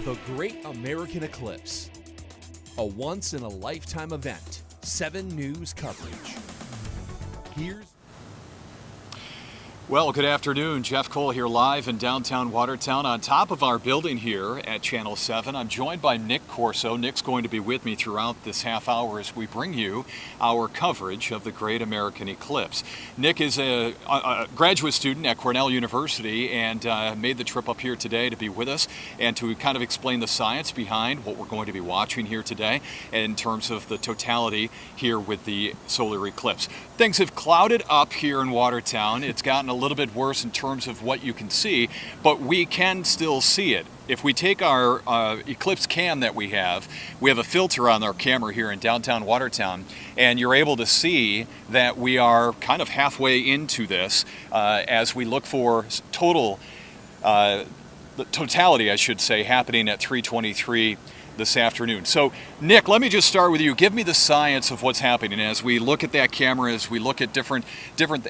The Great American Eclipse, a once-in-a-lifetime event. 7 News coverage. Well, good afternoon. Jeff Cole here live in downtown Watertown on top of our building here at Channel 7. I'm joined by Nick Corso. Nick's going to be with me throughout this half hour as we bring you our coverage of the Great American Eclipse. Nick is a graduate student at Cornell University and made the trip up here today to be with us and to kind of explain the science behind what we're going to be watching here today in terms of the totality here with the solar eclipse. Things have clouded up here in Watertown. It's gotten a little bit worse in terms of what you can see, but we can still see it. If we take our eclipse cam that we have a filter on our camera here in downtown Watertown, and you're able to see that we are kind of halfway into this as we look for the totality, I should say, happening at 3:23 this afternoon. So, Nick, let me just start with you. Give me the science of what's happening as we look at that camera, as we look at different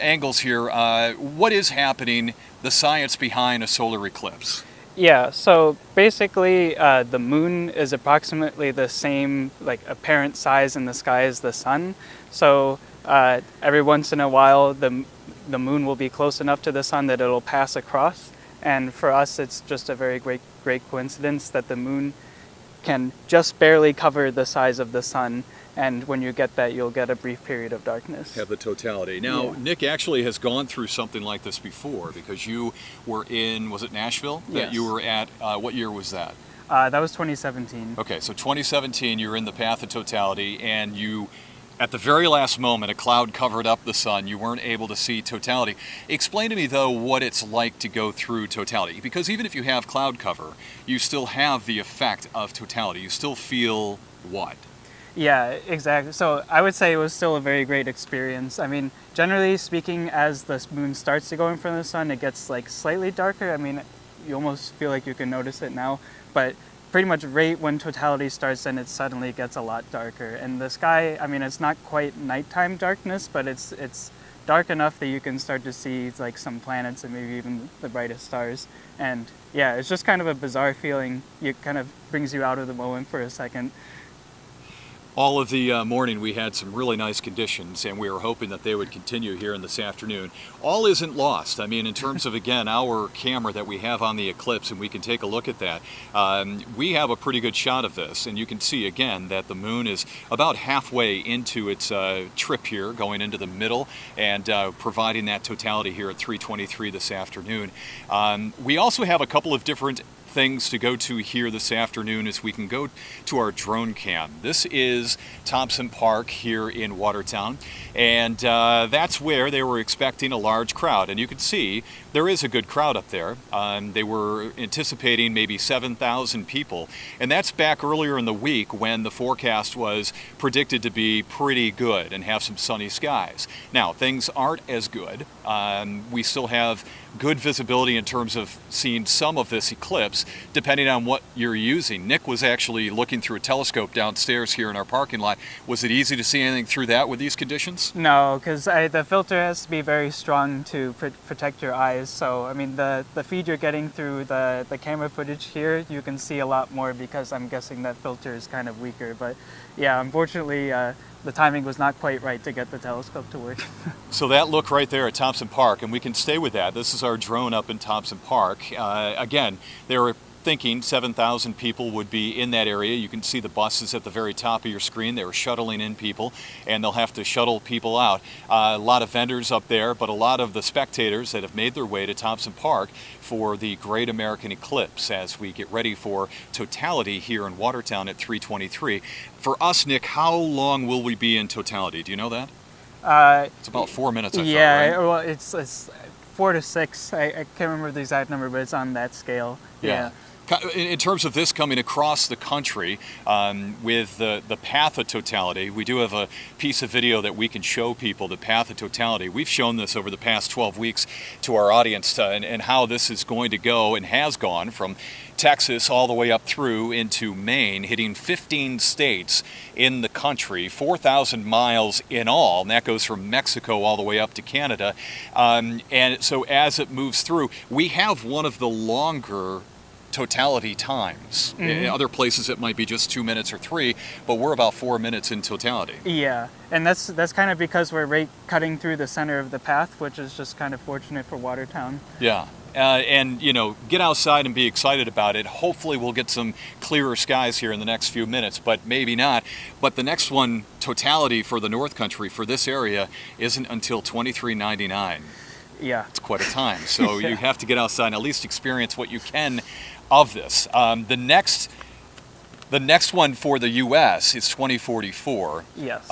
angles here. What is happening, the science behind a solar eclipse? Yeah, so basically the moon is approximately the same apparent size in the sky as the sun. So every once in a while the moon will be close enough to the sun that it'll pass across. And for us, it's just a very great coincidence that the moon can just barely cover the size of the sun, and when you get that, you'll get a brief period of darkness. Have the totality. Now, yeah. Nick actually has gone through something like this before, because you were in, was it Nashville? Yes. That you were at, what year was that? That was 2017. Okay, so 2017, you were in the path of totality, and you, at the very last moment, a cloud covered up the sun. You weren't able to see totality. Explain to me, though, what it's like to go through totality. Because even if you have cloud cover, you still have the effect of totality. You still feel what? Yeah, exactly. So I would say it was still a very great experience. I mean, generally speaking, as the moon starts to go in front of the sun, it gets slightly darker. I mean, you almost feel like you can notice it now. But pretty much right when totality starts, then it suddenly gets a lot darker. And the sky, I mean, it's not quite nighttime darkness, but it's dark enough that you can start to see some planets and maybe even the brightest stars. And yeah, it's just kind of a bizarre feeling. It kind of brings you out of the moment for a second. All of the morning we had some really nice conditions, and we were hoping that they would continue here in this afternoon. All isn't lost. I mean, in terms of, again, our camera that we have on the eclipse, and we can take a look at that, we have a pretty good shot of this, and you can see, again, that the moon is about halfway into its trip here, going into the middle, and providing that totality here at 3:23 this afternoon. We also have a couple of different things to go to here this afternoon as we can go to our drone cam. This is Thompson Park here in Watertown, and that's where they were expecting a large crowd, and you can see there is a good crowd up there. They were anticipating maybe 7,000 people, and that's back earlier in the week when the forecast was predicted to be pretty good and have some sunny skies. Now, things aren't as good. We still have good visibility in terms of seeing some of this eclipse, depending on what you're using. Nick was actually looking through a telescope downstairs here in our parking lot. Was it easy to see anything through that with these conditions? No, because the filter has to be very strong to protect your eyes. So, I mean, the feed you're getting through the camera footage here, you can see a lot more because I'm guessing that filter is kind of weaker. But yeah, unfortunately, the timing was not quite right to get the telescope to work. So that look right there at Thompson Park, and we can stay with that. This is our drone up in Thompson Park. Again, they were thinking 7,000 people would be in that area. You can see the buses at the very top of your screen. They were shuttling in people, and they'll have to shuttle people out. A lot of vendors up there, but a lot of the spectators that have made their way to Thompson Park for the Great American Eclipse as we get ready for totality here in Watertown at 3:23. For us, Nick, how long will we be in totality? Do you know that? It's about 4 minutes, I thought, yeah, right? well, it's 4 to 6. I can't remember the exact number, but it's on that scale. Yeah. In terms of this coming across the country with the path of totality, we do have a piece of video that we can show people, the path of totality. We've shown this over the past 12 weeks to our audience and how this is going to go and has gone from Texas all the way up through into Maine, hitting 15 states in the country, 4,000 miles in all, and that goes from Mexico all the way up to Canada. And so as it moves through, we have one of the longer totality times. In other places it might be just 2 minutes or 3, but we're about 4 minutes in totality. Yeah, and that's kind of because we're right cutting through the center of the path, which is just kind of fortunate for Watertown. Yeah. And, you know, get outside and be excited about it. Hopefully we'll get some clearer skies here in the next few minutes, but maybe not. But the next one, totality for the North Country, for this area, isn't until 2399. Yeah. It's quite a time. So Yeah. you have to get outside and at least experience what you can of this. The next one for the U.S. is 2044. Yes.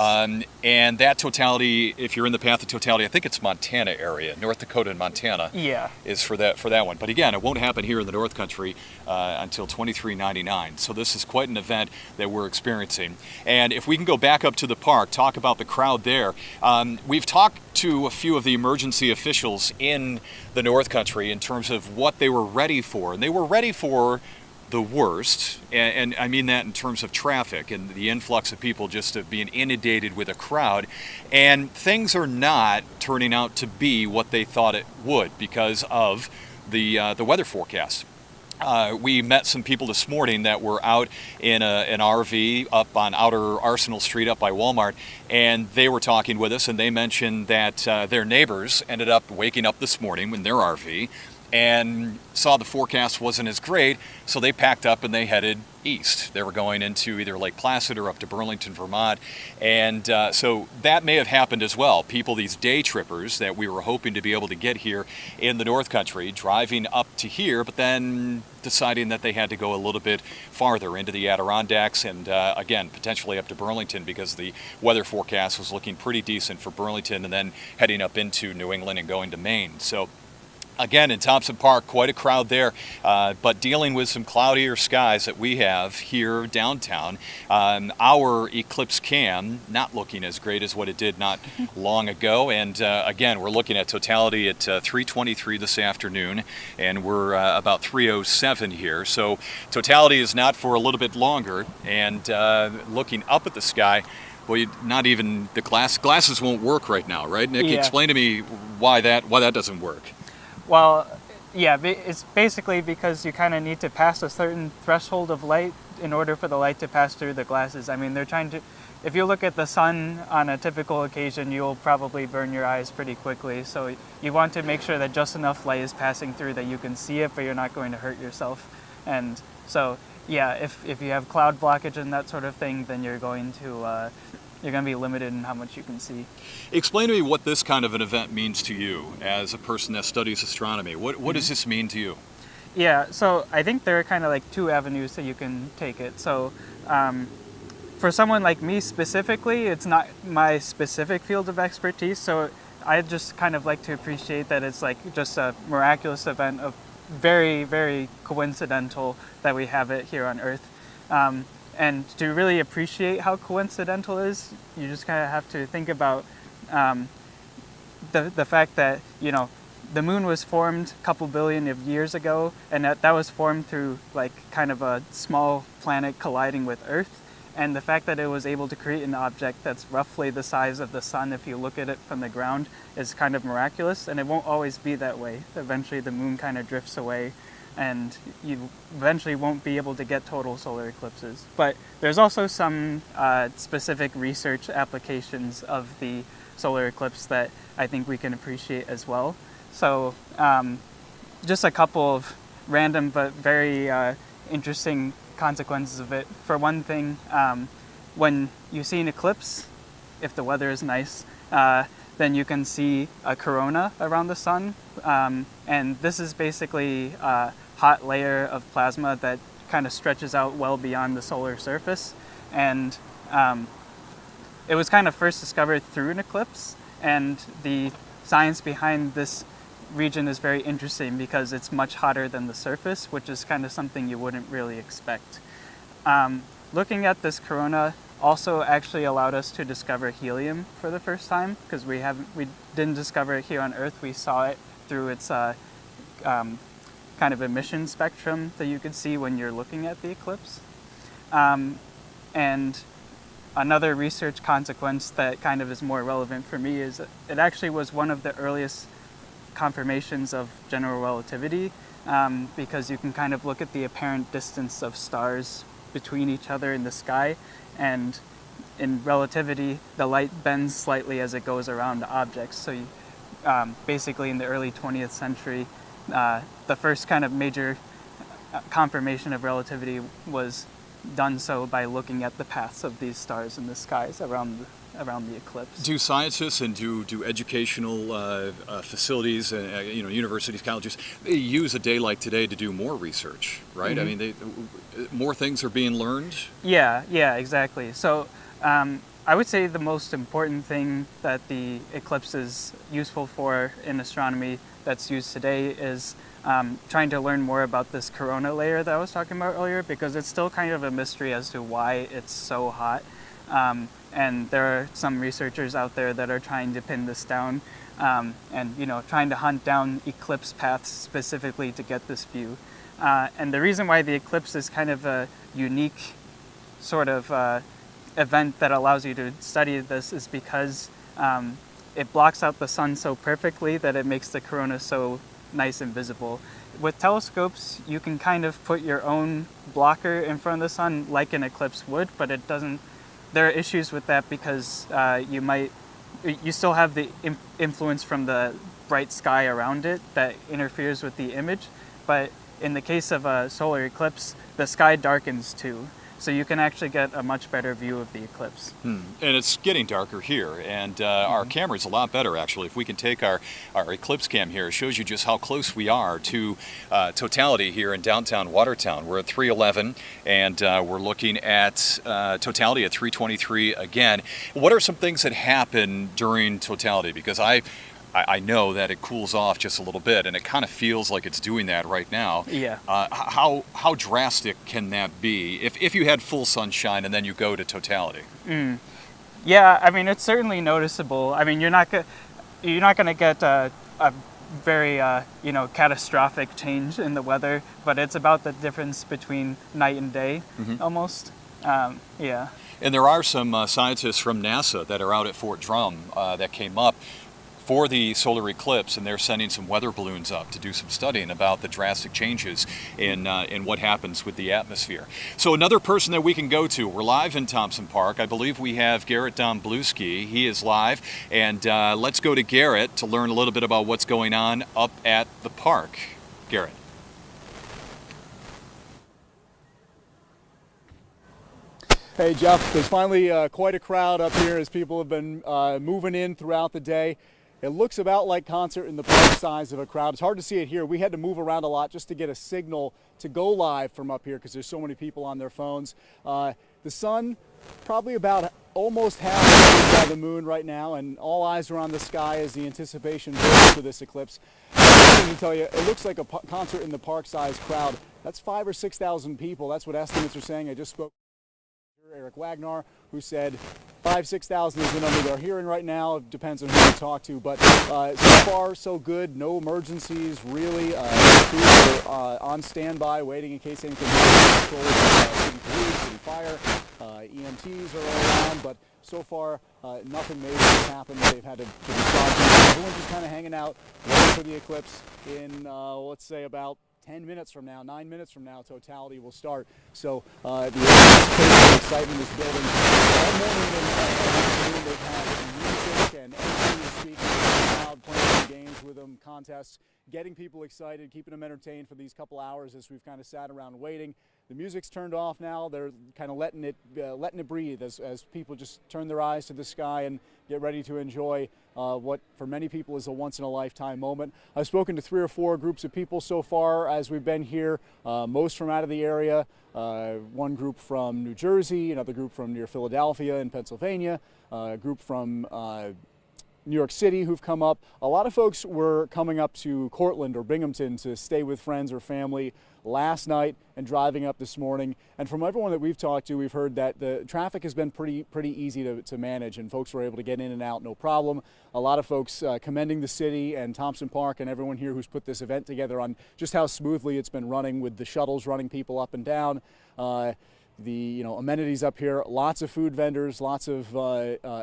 And that totality, if you're in the path of totality, I think it's Montana area, North Dakota and Montana. Yeah. Is for that one. But again, it won't happen here in the North Country until 2399. So this is quite an event that we're experiencing. And if we can go back up to the park, talk about the crowd there. We've talked to a few of the emergency officials in the North Country in terms of what they were ready for. And they were ready for the worst, and I mean that in terms of traffic and the influx of people just being inundated with a crowd, and things are not turning out to be what they thought it would because of the weather forecast. We met some people this morning that were out in an RV up on Outer Arsenal Street up by Walmart, and they were talking with us, and they mentioned that their neighbors ended up waking up this morning in their RV and saw the forecast wasn't as great, so they packed up and they headed east. They were going into either Lake Placid or up to Burlington, Vermont, and so that may have happened as well. People, these day trippers that we were hoping to be able to get here in the North Country, driving up to here, but then deciding that they had to go a little bit farther into the Adirondacks and again, potentially up to Burlington because the weather forecast was looking pretty decent for Burlington and then heading up into New England and going to Maine. So again, in Thompson Park, quite a crowd there, but dealing with some cloudier skies that we have here downtown. Our Eclipse cam not looking as great as what it did not long ago, and again, we're looking at totality at 3:23 this afternoon, and we're about 3:07 here. So totality is not for a little bit longer, and looking up at the sky, well, not even the glasses won't work right now, right, Nick? Yeah. Explain to me why that doesn't work. Well, yeah, it's basically because you kind of need to pass a certain threshold of light in order for the light to pass through the glasses. I mean, they're trying to, if you look at the sun on a typical occasion, you'll probably burn your eyes pretty quickly. So you want to make sure that just enough light is passing through that you can see it, but you're not going to hurt yourself. And so, yeah, if you have cloud blockage and that sort of thing, then you're going to be limited in how much you can see. Explain to me what this kind of an event means to you as a person that studies astronomy. What does this mean to you? Yeah, so I think there are kind of like two avenues that you can take it. So for someone like me specifically, it's not my specific field of expertise, so I just kind of like to appreciate that it's like just a miraculous event of very, very coincidental that we have it here on Earth. And to really appreciate how coincidental it is, you just kind of have to think about the fact that, you know, the moon was formed a couple billion of years ago, and that was formed through like kind of a small planet colliding with Earth. And the fact that it was able to create an object that's roughly the size of the sun if you look at it from the ground is kind of miraculous, and it won't always be that way. Eventually the moon kind of drifts away, and you eventually won't be able to get total solar eclipses. But there's also some specific research applications of the solar eclipse that I think we can appreciate as well. So just a couple of random but very interesting consequences of it. For one thing, when you see an eclipse, if the weather is nice, then you can see a corona around the sun. And this is basically a hot layer of plasma that kind of stretches out well beyond the solar surface. And it was kind of first discovered through an eclipse. And the science behind this region is very interesting because it's much hotter than the surface, which is kind of something you wouldn't really expect. Looking at this corona also actually allowed us to discover helium for the first time, because we didn't discover it here on Earth. We saw it through its kind of emission spectrum that you could see when you're looking at the eclipse. And another research consequence that kind of is more relevant for me is it actually was one of the earliest confirmations of general relativity. because you can kind of look at the apparent distance of stars between each other in the sky, and in relativity, the light bends slightly as it goes around objects. So you, basically in the early 20th century, the first kind of major confirmation of relativity was done so by looking at the paths of these stars in the skies around the eclipse. Do scientists and do educational facilities, universities, colleges, they use a day like today to do more research, right? Mm-hmm. I mean, more things are being learned? Yeah, exactly. So I would say the most important thing that the eclipse is useful for in astronomy that's used today is trying to learn more about this corona layer that I was talking about earlier, because it's still kind of a mystery as to why it's so hot. And there are some researchers out there that are trying to pin this down, and trying to hunt down eclipse paths specifically to get this view. And the reason why the eclipse is kind of a unique sort of event that allows you to study this is because it blocks out the sun so perfectly that it makes the corona so nice and visible. With telescopes, you can kind of put your own blocker in front of the sun like an eclipse would, but it doesn't. There are issues with that because you still have the influence from the bright sky around it that interferes with the image. But in the case of a solar eclipse, the sky darkens too. So you can actually get a much better view of the eclipse. And it's getting darker here, and our camera's a lot better, actually. If we can take our eclipse cam here, it shows you just how close we are to totality here in downtown Watertown. We're at 311, and we're looking at totality at 323 again. What are some things that happen during totality? Because I know that it cools off just a little bit, and it kind of feels like it's doing that right now. Yeah. How drastic can that be if you had full sunshine and then you go to totality? Yeah, I mean, it's certainly noticeable. I mean, you're not gonna get a very catastrophic change in the weather, but it's about the difference between night and day, almost. Yeah. And there are some scientists from NASA that are out at Fort Drum that came up for the solar eclipse, and they're sending some weather balloons up to do some studying about the drastic changes in what happens with the atmosphere. So another person that we can go to, we're live in Thompson Park. I believe we have Garrett Domblewski. He is live, and let's go to Garrett to learn a little bit about what's going on up at the park. Garrett. Hey Jeff, there's finally quite a crowd up here as people have been moving in throughout the day. It looks about like concert in the park size of a crowd. It's hard to see it here. We had to move around a lot just to get a signal to go live from up here because there's so many people on their phones. The sun probably about almost half by the moon right now, and all eyes are on the sky as the anticipation builds for this eclipse. I can tell you, it looks like a concert in the park size crowd. That's 5,000 or 6,000 people. That's what estimates are saying. I just spoke to Eric Wagner, who said 5,000, 6,000 is the number they're hearing right now. It depends on who you talk to, but so far so good. No emergencies really. Crews are on standby, waiting in case anything happens. City police, city fire, EMTs are all around, but so far nothing major has happened. They've had to respond to. Everyone's just kind of hanging out, waiting for the eclipse. In let's say about 10 minutes from now, 9 minutes from now, totality will start. So the anticipation excitement is building. All morning they've had music and everybody is speaking loud, playing some games with them, contests, getting people excited, keeping them entertained for these couple hours as we've kind of sat around waiting. The music's turned off now. They're kind of letting it breathe as people just turn their eyes to the sky and get ready to enjoy what for many people is a once-in-a-lifetime moment. I've spoken to 3 or 4 groups of people so far as we've been here, most from out of the area. One group from New Jersey, another group from near Philadelphia in Pennsylvania, a group from New York City who've come up. A lot of folks were coming up to Cortland or Binghamton to stay with friends or family last night and driving up this morning. And from everyone that we've talked to, we've heard that the traffic has been pretty easy to manage, and folks were able to get in and out no problem. A lot of folks commending the city and Thompson Park and everyone here who's put this event together on just how smoothly it's been running with the shuttles running people up and down. the amenities up here. Lots of food vendors, lots of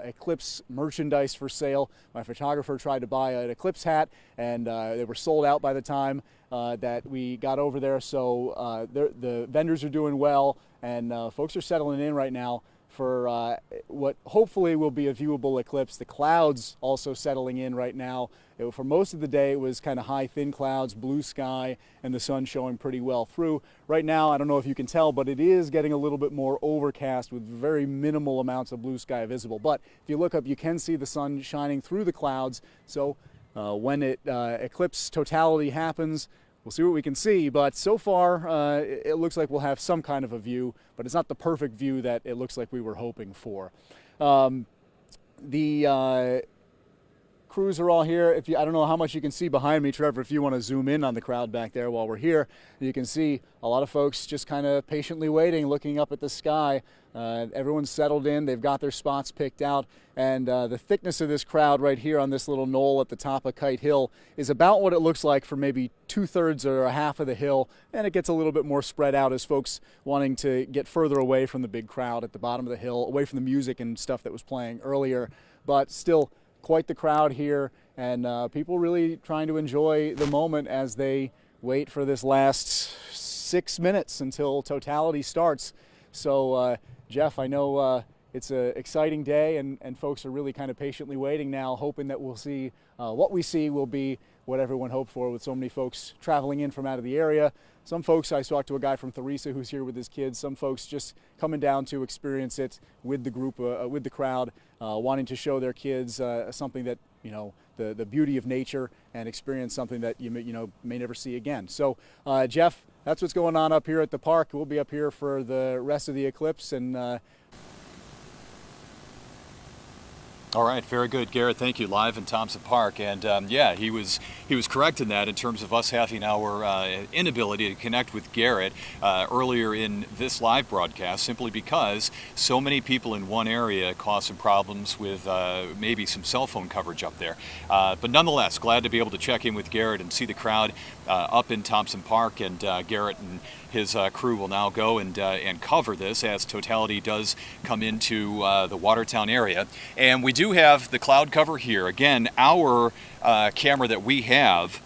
eclipse merchandise for sale. My photographer tried to buy an eclipse hat, and they were sold out by the time that we got over there. So the vendors are doing well, and folks are settling in right now for what hopefully will be a viewable eclipse. The clouds also settling in right now. For most of the day, it was kind of high, thin clouds, blue sky, and the sun showing pretty well through. Right now, I don't know if you can tell, but it is getting a little bit more overcast with very minimal amounts of blue sky visible. But if you look up, you can see the sun shining through the clouds. So when eclipse totality happens, we'll see what we can see, but so far it looks like we'll have some kind of a view, but it's not the perfect view that it looks like we were hoping for. The crews are all here. I don't know how much you can see behind me, Trevor, if you want to zoom in on the crowd back there while we're here. You can see a lot of folks just kind of patiently waiting, looking up at the sky. Everyone's settled in, they've got their spots picked out, and the thickness of this crowd right here on this little knoll at the top of Kite Hill is about what it looks like for maybe 2/3 or a half of the hill, and it gets a little bit more spread out as folks wanting to get further away from the big crowd at the bottom of the hill, away from the music and stuff that was playing earlier, but still quite the crowd here, and people really trying to enjoy the moment as they wait for this last 6 minutes until totality starts. So Jeff, I know it's an exciting day, and folks are really kind of patiently waiting now, hoping that we'll see what we see will be what everyone hoped for, with so many folks traveling in from out of the area. Some folks, I talked to a guy from Theresa who's here with his kids. Some folks just coming down to experience it with the group, with the crowd, wanting to show their kids something that, the beauty of nature, and experience something that you may never see again. So Jeff, that's what's going on up here at the park. We'll be up here for the rest of the eclipse, and all right, very good, Garrett. Thank you. Live in Thompson Park, and yeah, he was correct in that in terms of us having our inability to connect with Garrett earlier in this live broadcast, simply because so many people in one area caused some problems with maybe some cell phone coverage up there. But nonetheless, glad to be able to check in with Garrett and see the crowd up in Thompson Park, and Garrett and his crew will now go and cover this as totality does come into the Watertown area. And we do have the cloud cover here. Again, our camera that we have,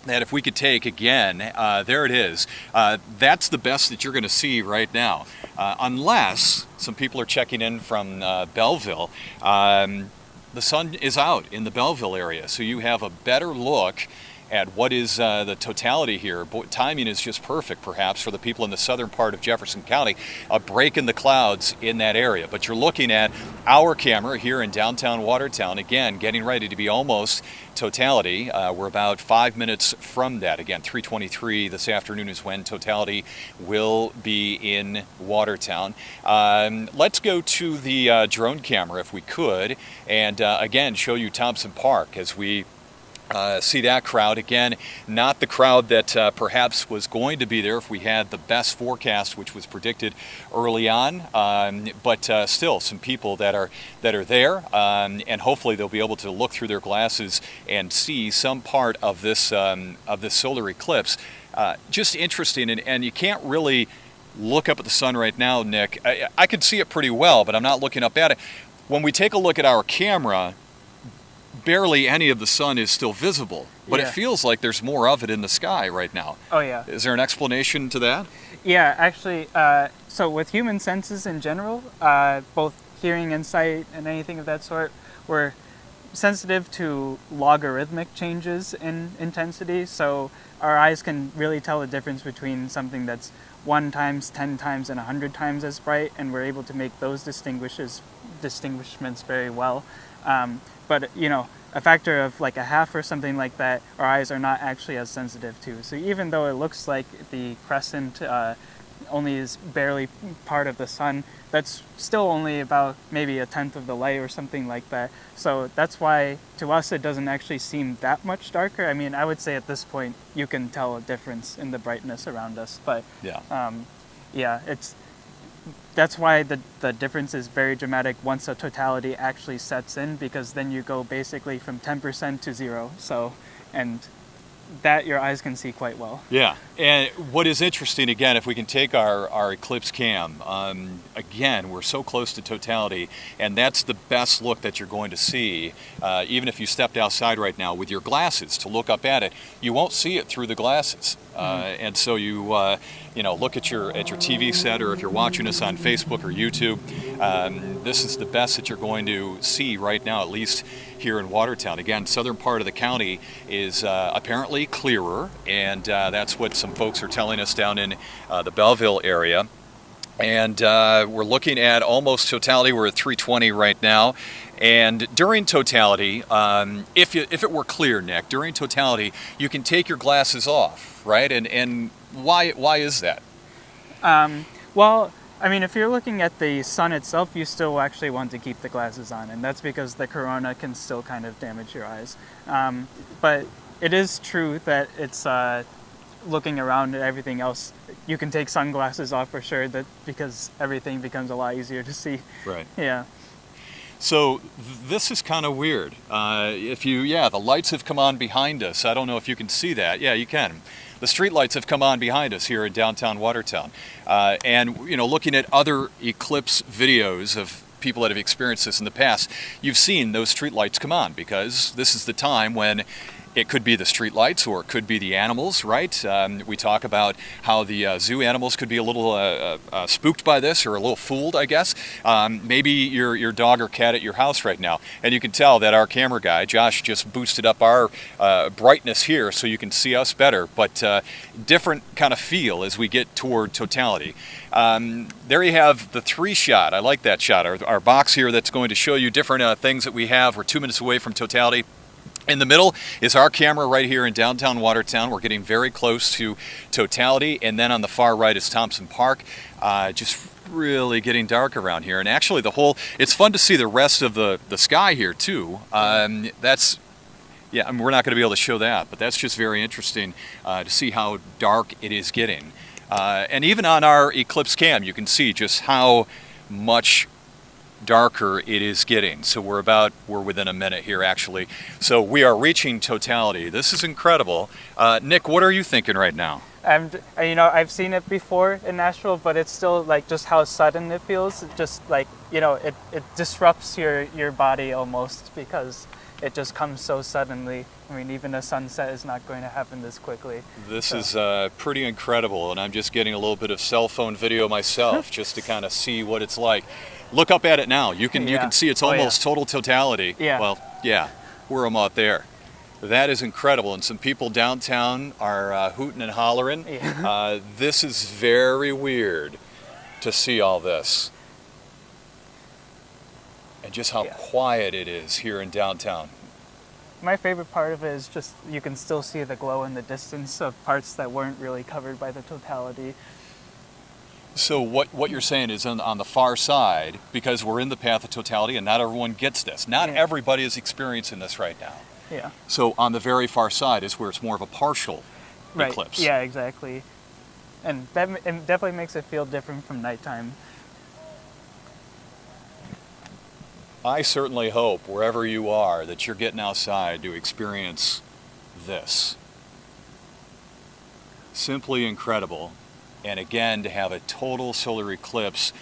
that if we could take again, there it is. That's the best that you're going to see right now. Unless some people are checking in from Belleville. The sun is out in the Belleville area, so you have a better look at what is the totality here. Timing is just perfect, perhaps, for the people in the southern part of Jefferson County, a break in the clouds in that area. But you're looking at our camera here in downtown Watertown, again, getting ready to be almost totality. We're about 5 minutes from that. Again, 3:23 this afternoon is when totality will be in Watertown. Let's go to the drone camera, if we could, and again, show you Thompson Park as we see that crowd. Again, not the crowd that perhaps was going to be there if we had the best forecast, which was predicted early on, but still some people that are there, and hopefully they'll be able to look through their glasses and see some part of this solar eclipse. Just interesting, and you can't really look up at the sun right now, Nick. I can see it pretty well, but I'm not looking up at it. When we take a look at our camera, barely any of the sun is still visible, but yeah, it feels like there's more of it in the sky right now. Oh yeah. Is there an explanation to that? Yeah, actually, so with human senses in general, both hearing and sight and anything of that sort, we're sensitive to logarithmic changes in intensity, so our eyes can really tell the difference between something that's 1 times, 10 times, and 100 times as bright, and we're able to make those distinguishments very well. But a factor of like a half or something like that, our eyes are not actually as sensitive to. So even though it looks like the crescent only is barely part of the sun, that's still only about maybe 1/10 of the light or something like that. So that's why to us it doesn't actually seem that much darker. I mean, I would say at this point you can tell a difference in the brightness around us, but yeah, that's why the difference is very dramatic once a totality actually sets in, because then you go basically from 10% to 0. So, and that your eyes can see quite well. Yeah, and what is interesting, again, if we can take our Eclipse cam, again, we're so close to totality, and that's the best look that you're going to see. Even if you stepped outside right now with your glasses to look up at it, you won't see it through the glasses. And so you look at your TV set, or if you're watching us on Facebook or YouTube, this is the best that you're going to see right now, at least here in Watertown. Again, southern part of the county is apparently clearer, and that's what some folks are telling us down in the Belleville area. And we're looking at almost totality. We're at 320 right now. And during totality, if it were clear, Nick, during totality, you can take your glasses off, right? And why is that? Well, I mean, if you're looking at the sun itself, you still actually want to keep the glasses on, and that's because the corona can still kind of damage your eyes. But it is true that it's looking around at everything else. You can take sunglasses off for sure, because everything becomes a lot easier to see. Right. Yeah. So this is kind of weird. The lights have come on behind us. I don't know if you can see that. Yeah, you can. The street lights have come on behind us here in downtown Watertown. And looking at other eclipse videos of people that have experienced this in the past, you've seen those street lights come on, because this is the time when it could be the street lights, or it could be the animals, right? We talk about how the zoo animals could be a little spooked by this, or a little fooled, I guess. Maybe your dog or cat at your house right now, and you can tell that our camera guy, Josh, just boosted up our brightness here so you can see us better, but different kind of feel as we get toward totality. There you have the 3-shot. I like that shot. Our box here that's going to show you different things that we have. We're 2 minutes away from totality. In the middle is our camera right here in downtown Watertown. We're getting very close to totality. And then on the far right is Thompson Park. Just really getting dark around here. And actually it's fun to see the rest of the sky here too. We're not going to be able to show that, but that's just very interesting to see how dark it is getting. And even on our Eclipse cam, you can see just how much darker it is getting. So we're within a minute here, actually. So we are reaching totality. This is incredible. Nick, what are you thinking right now? I've seen it before in Nashville, but it's still like just how sudden it feels. It just like, it disrupts your body almost, because it just comes so suddenly. I mean, even a sunset is not going to happen this quickly. This is pretty incredible, and I'm just getting a little bit of cell phone video myself just to kind of see what it's like. Look up at it now. You can see it's almost total totality. Yeah. Well, yeah, we're out there. That is incredible, and some people downtown are hooting and hollering. Yeah. This is very weird to see all this, and just how quiet it is here in downtown. My favorite part of it is just you can still see the glow in the distance of parts that weren't really covered by the totality. So what you're saying is on the far side, because we're in the path of totality and not everyone gets this. Not everybody is experiencing this right now. Yeah. So on the very far side is where it's more of a partial eclipse. Yeah, exactly. And that it definitely makes it feel different from nighttime. I certainly hope, wherever you are, that you're getting outside to experience this. Simply incredible. And again, to have a total solar eclipse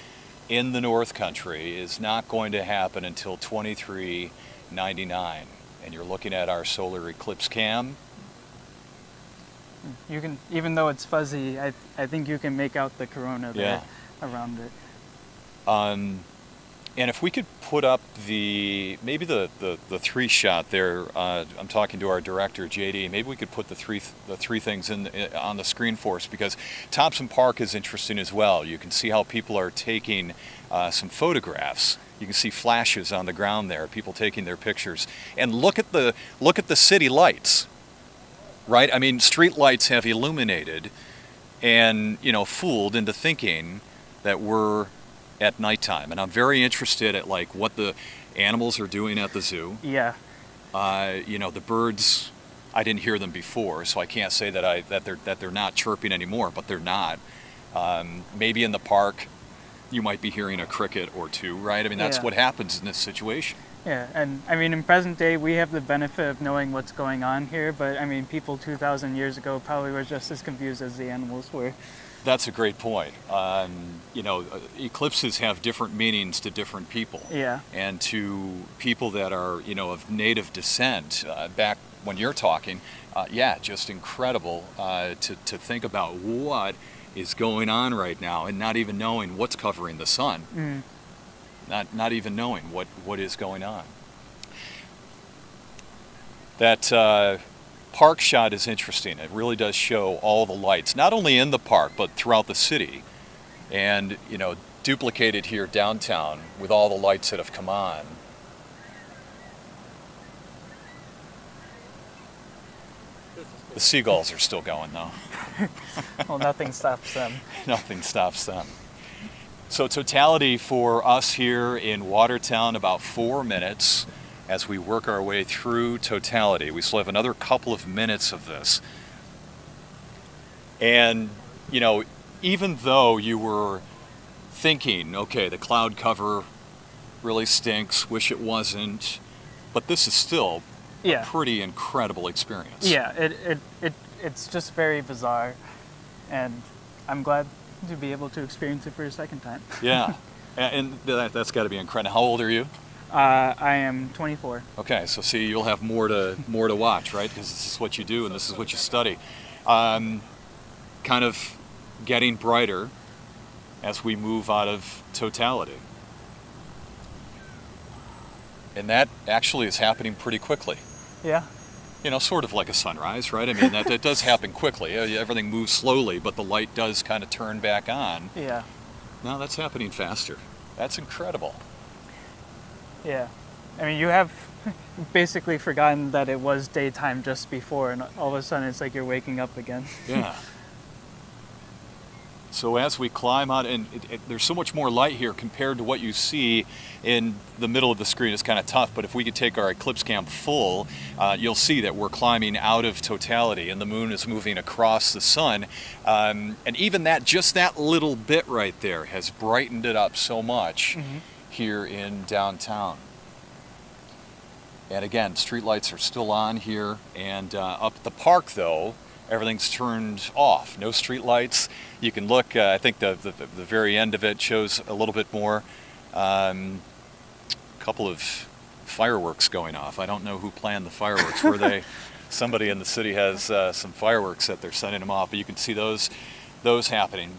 in the North Country is not going to happen until 2399. And you're looking at our solar eclipse cam. You can, even though it's fuzzy, I think you can make out the corona there around it. And if we could put up maybe the 3-shot there, I'm talking to our director JD. Maybe we could put the three things on the screen for us, because Thompson Park is interesting as well. You can see how people are taking some photographs. You can see flashes on the ground there, people taking their pictures. And look at the city lights, right? I mean, street lights have illuminated and fooled into thinking that we're at nighttime, and I'm very interested at like what the animals are doing at the zoo. Yeah. The birds, I didn't hear them before, so I can't say that they're not chirping anymore, but they're not. Maybe in the park, you might be hearing a cricket or two, right? I mean, that's what happens in this situation. Yeah, and I mean, in present day, we have the benefit of knowing what's going on here, but I mean, people 2,000 years ago probably were just as confused as the animals were. That's a great point. You know, eclipses have different meanings to different people. Yeah. And to people that are, you know, of native descent, back when you're talking, yeah, just incredible to think about what is going on right now and not even knowing what's covering the sun. Mm. Not even knowing what is going on. That park shot is interesting. It really does show all the lights, not only in the park, but throughout the city. And, you know, duplicated here downtown with all the lights that have come on. The seagulls are still going, though. Well, nothing stops them. Nothing stops them. So totality for us here in Watertown, about 4 minutes as we work our way through totality. We still have another couple of minutes of this. And, you know, even though you were thinking, okay, the cloud cover really stinks, wish it wasn't, but this is still a pretty incredible experience. Yeah, it's just very bizarre, and I'm glad to be able to experience it for a second time. Yeah, and that's got to be incredible. How old are you? I am 24. Okay, so see, you'll have more to watch, right? Because this is what you do and this is what you study. Kind of getting brighter as we move out of totality. And that actually is happening pretty quickly. Yeah. You know, sort of like a sunrise, right? I mean, that does happen quickly. Everything moves slowly, but the light does kind of turn back on. Yeah. No, that's happening faster. That's incredible. Yeah. I mean, you have basically forgotten that it was daytime just before, and all of a sudden it's like you're waking up again. Yeah. So as we climb out, and there's so much more light here compared to what you see in the middle of the screen. It's kind of tough, but if we could take our eclipse cam full, you'll see that we're climbing out of totality and the moon is moving across the sun. And even just that little bit right there has brightened it up so much here in downtown. And again, street lights are still on here, and up at the park though, everything's turned off. No street lights. You can look, I think the very end of it shows a little bit more. Couple of fireworks going off. I don't know who planned the fireworks. Were they? Somebody in the city has some fireworks that they're sending them off, but you can see those happening.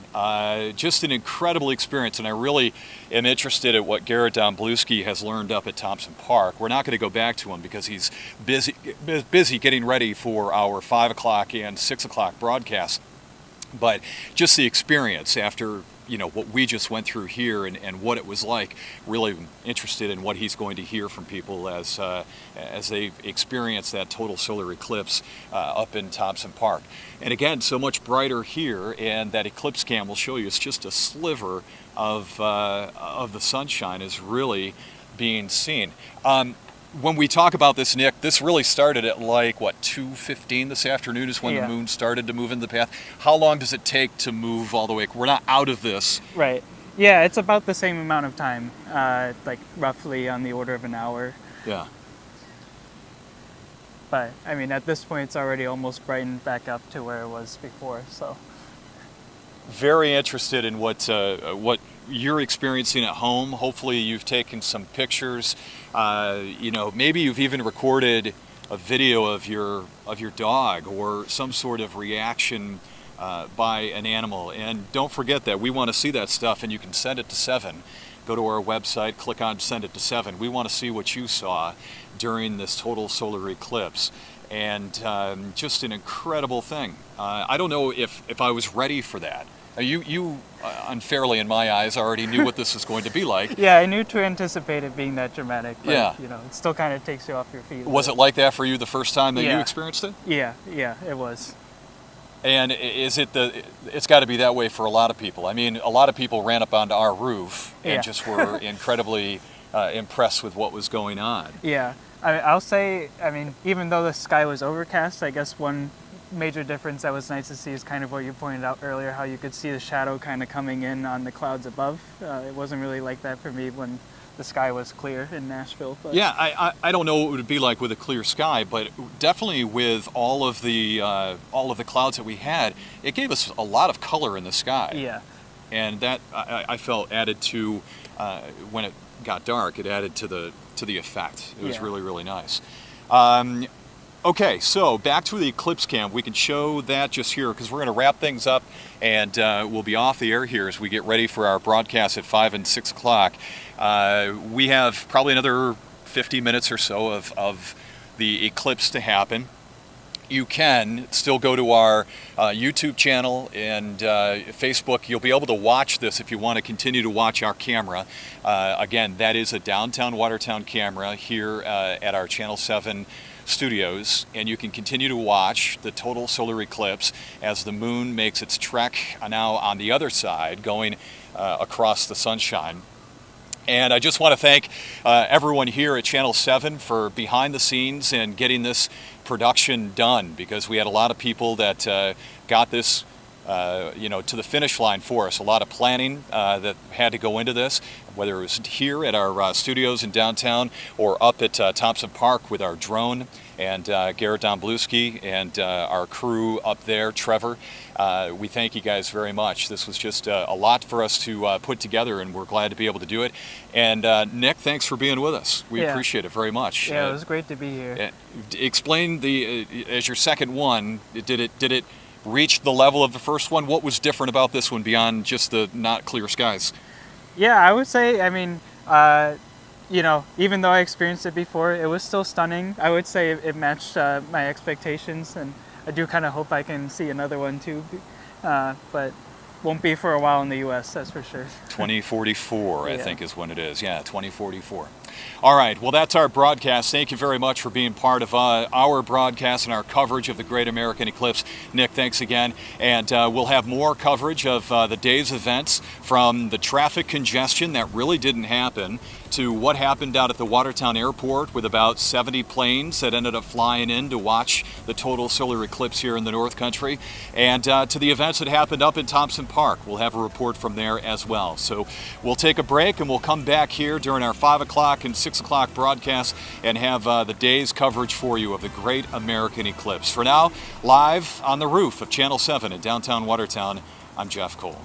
Just an incredible experience, and I really am interested at what Garrett Domblewski has learned up at Thompson Park. We're not going to go back to him because he's busy getting ready for our 5 o'clock and 6 o'clock broadcast. But just the experience after, you know, what we just went through here and what it was like, really interested in what he's going to hear from people as they experience that total solar eclipse up in Thompson Park. And again, so much brighter here, and that eclipse cam will show you it's just a sliver of the sunshine is really being seen. When we talk about this, Nick, this really started at like, what, 2:15 this afternoon is when the moon started to move into the path. How long does it take to move all the way? We're not out of this. Right. Yeah, it's about the same amount of time, like roughly on the order of an hour. Yeah. But, I mean, at this point, it's already almost brightened back up to where it was before, so. Very interested in what you're experiencing at home. Hopefully you've taken some pictures. You know, maybe you've even recorded a video of your dog or some sort of reaction by an animal. And don't forget that we want to see that stuff, and you can send it to 7. Go to our website, click on Send It to 7. We want to see what you saw during this total solar eclipse. And just an incredible thing. I don't know if I was ready for that. You unfairly, in my eyes, already knew what this was going to be like. Yeah, I knew to anticipate it being that dramatic, but yeah. You know, it still kind of takes you off your feet. Was it like that for you the first time that you experienced it? Yeah, it was. And is it it's got to be that way for a lot of people. I mean, a lot of people ran up onto our roof and just were incredibly impressed with what was going on. Yeah, I'll say, I mean, even though the sky was overcast, I guess one major difference that was nice to see is kind of what you pointed out earlier, how you could see the shadow kind of coming in on the clouds above. It wasn't really like that for me when the sky was clear in Nashville. But Yeah, I don't know what it would be like with a clear sky, but definitely with all of the clouds that we had, it gave us a lot of color in the sky. Yeah. And that I felt added to when it got dark. It added to the effect. It was really, really nice. Okay, so back to the eclipse cam. We can show that just here because we're going to wrap things up, and we'll be off the air here as we get ready for our broadcast at 5 and 6 o'clock. We have probably another 50 minutes or so of the eclipse to happen. You can still go to our YouTube channel and Facebook. You'll be able to watch this if you want to continue to watch our camera. Again, that is a downtown Watertown camera here at our Channel 7 studios, and you can continue to watch the total solar eclipse as the moon makes its trek now on the other side, going across the sunshine. And I just want to thank everyone here at Channel 7 for behind the scenes and getting this production done, because we had a lot of people that got this to the finish line for us. A lot of planning that had to go into this, whether it was here at our studios in downtown or up at Thompson Park with our drone and Garrett Domblewski and our crew up there, Trevor. We thank you guys very much. This was just a lot for us to put together, and we're glad to be able to do it. And Nick, thanks for being with us. We appreciate it very much. Yeah, it was great to be here. Explain as your second one, did it reach the level of the first one? What was different about this one beyond just the not clear skies? Yeah, I would say, I mean, even though I experienced it before, it was still stunning. I would say it matched my expectations, and I do kind of hope I can see another one too, but won't be for a while in the U.S., that's for sure. 2044, I think is when it is. Yeah, 2044. All right, well, that's our broadcast. Thank you very much for being part of our broadcast and our coverage of the Great American Eclipse. Nick, thanks again. And we'll have more coverage of the day's events, from the traffic congestion that really didn't happen to what happened out at the Watertown airport with about 70 planes that ended up flying in to watch the total solar eclipse here in the North Country, and to the events that happened up in Thompson Park. We'll have a report from there as well. So we'll take a break, and we'll come back here during our 5 o'clock and 6 o'clock broadcast and have the day's coverage for you of the Great American Eclipse. For now, live on the roof of Channel 7 in downtown Watertown, I'm Jeff Cole.